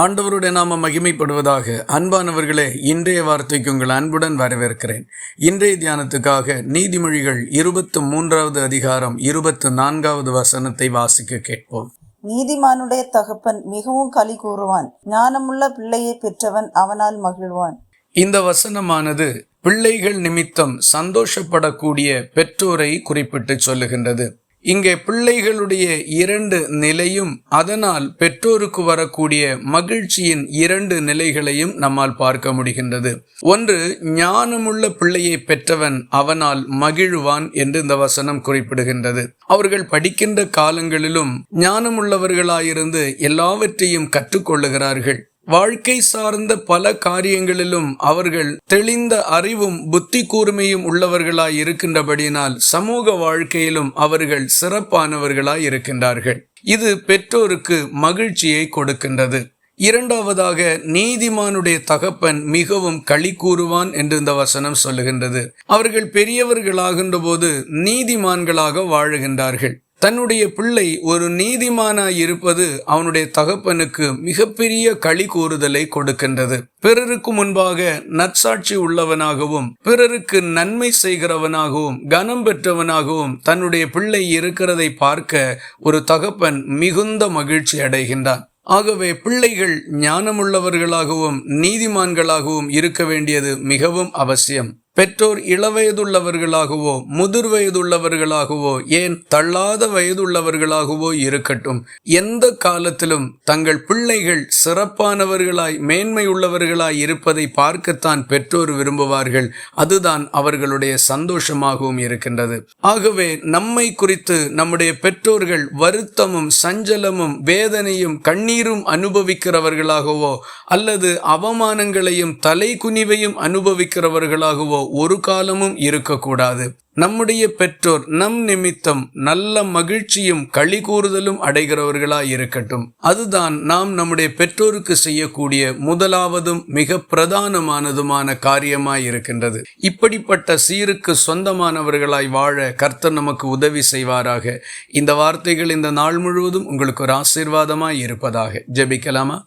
ஆண்டவருடைய நாம மகிமைப்படுவதாக. அன்பானவர்களே, இன்றைய வார்த்தைக்கு உங்கள் அன்புடன் வரவேற்கிறேன். இன்றைய தியானத்துக்காக நீதிமொழிகள் 23வது அதிகாரம் 24வது வசனத்தை வாசிக்க கேட்போம். நீதிமானுடைய தகப்பன் மிகவும் களி கூறுவான், ஞானமுள்ள பிள்ளையை பெற்றவன் அவனால் மகிழ்வான். இந்த வசனமானது பிள்ளைகள் நிமித்தம் சந்தோஷப்படக்கூடிய பெற்றோரை குறிப்பிட்டு சொல்லுகின்றது. இங்கே பிள்ளைகளுடைய இரண்டு நிலையும், அதனால் பெற்றோருக்கு வரக்கூடிய மகிழ்ச்சியின் இரண்டு நிலைகளையும் நம்மால் பார்க்க முடிகின்றது. ஒன்று, ஞானமுள்ள பிள்ளையை பெற்றவன் அவனால் மகிழ்வான் என்று இந்த வசனம் குறிப்பிடுகின்றது. அவர்கள் படிக்கின்ற காலங்களிலும் ஞானமுள்ளவர்களாயிருந்து எல்லாவற்றையும் கற்றுக்கொள்ளுகிறார்கள். வாழ்க்கை சார்ந்த பல காரியங்களிலும் அவர்கள் தெளிந்த அறிவும் புத்தி கூர்மையும் உள்ளவர்களாய் இருக்கின்றபடியினால் சமூக வாழ்க்கையிலும் அவர்கள் சிறப்பானவர்களாய் இருக்கின்றார்கள். இது பெற்றோருக்கு மகிழ்ச்சியை கொடுக்கின்றது. இரண்டாவதாக, நீதிமானுடைய தகப்பன் மிகவும் களி கூறுவான் என்று இந்த வசனம் சொல்லுகின்றது. அவர்கள் பெரியவர்களாகின்ற போது நீதிமான்களாக வாழுகின்றார்கள். தன்னுடைய பிள்ளை ஒரு நீதிமானாய் இருப்பது அவனுடைய தகப்பனுக்கு மிகப்பெரிய களி கூறுதலை கொடுக்கின்றது. பிறருக்கு முன்பாக நற்சாட்சி உள்ளவனாகவும் பிறருக்கு நன்மை செய்கிறவனாகவும் கனம் பெற்றவனாகவும் தன்னுடைய பிள்ளை இருக்கிறதை பார்க்க ஒரு தகப்பன் மிகுந்த மகிழ்ச்சி அடைகின்றான். ஆகவே பிள்ளைகள் ஞானமுள்ளவர்களாகவும் நீதிமான்களாகவும் இருக்க வேண்டியது மிகவும் அவசியம். பெற்றோர் இளவயதுள்ளவர்களாகவோ முதிர் வயதுள்ளவர்களாகவோ ஏன் தள்ளாத வயதுள்ளவர்களாகவோ இருக்கட்டும், எந்த காலத்திலும் தங்கள் பிள்ளைகள் சிறப்பானவர்களாய் மேன்மை உள்ளவர்களாய் இருப்பதை பார்க்கத்தான் பெற்றோர் விரும்புவார்கள். அதுதான் அவர்களுடைய சந்தோஷமாகவும் இருக்கின்றது. ஆகவே நம்மை குறித்து நம்முடைய பெற்றோர்கள் வருத்தமும் சஞ்சலமும் வேதனையும் கண்ணீரும் அனுபவிக்கிறவர்களாகவோ அல்லது அவமானங்களையும் தலை குனிவையும் அனுபவிக்கிறவர்களாகவோ ஒரு காலமும் இருக்கக்கூடாது. நம்முடைய பெற்றோர் நம் நிமித்தம் நல்ல மகிழ்ச்சியும் களி கூறுதலும் அடைகிறவர்களாய் இருக்கட்டும். அதுதான் நாம் நம்முடைய பெற்றோருக்கு செய்யக்கூடிய முதலாவதும் மிக பிரதானமானதுமான காரியமாய் இருக்கின்றது. இப்படிப்பட்ட சீருக்கு சொந்தமானவர்களாய் வாழ கர்த்தர் நமக்கு உதவி செய்வாராக. இந்த வார்த்தைகள் இந்த நாள் முழுவதும் உங்களுக்கு ஒரு ஆசீர்வாதமாய் இருப்பதாக. ஜெபிக்கலாமா?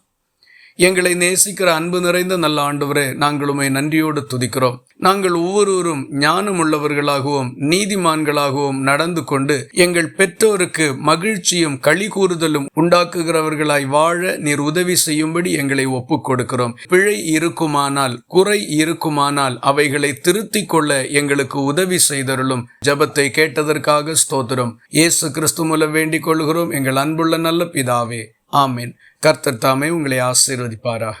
எங்களை நேசிக்கிற அன்பு நிறைந்த நல்ல ஆண்டவரே, நாங்கள் உம்மை நன்றியோடு துதிக்கிறோம். நாங்கள் ஒவ்வொருவரும் ஞானமுள்ளவர்களாகவும் நீதிமான்களாகவும் நடந்து கொண்டு எங்கள் பெற்றோருக்கு மகிழ்ச்சியும் களி கூறுதலும் உண்டாக்குகிறவர்களாய் வாழ நீர் உதவி செய்யும்படி எங்களை ஒப்புக் கொடுக்கிறோம். பிழை இருக்குமானால், குறை இருக்குமானால் அவைகளை திருத்திக் கொள்ள எங்களுக்கு உதவி செய்தருளும். ஜெபத்தை கேட்டதற்காக ஸ்தோத்திரம். இயேசு கிறிஸ்து மூலம் வேண்டிக் கொள்கிறோம் எங்கள் அன்புள்ள நல்ல பிதாவே, ஆமீன். கர்த்தர் தாமே உங்களை ஆசீர்வதிப்பாராக.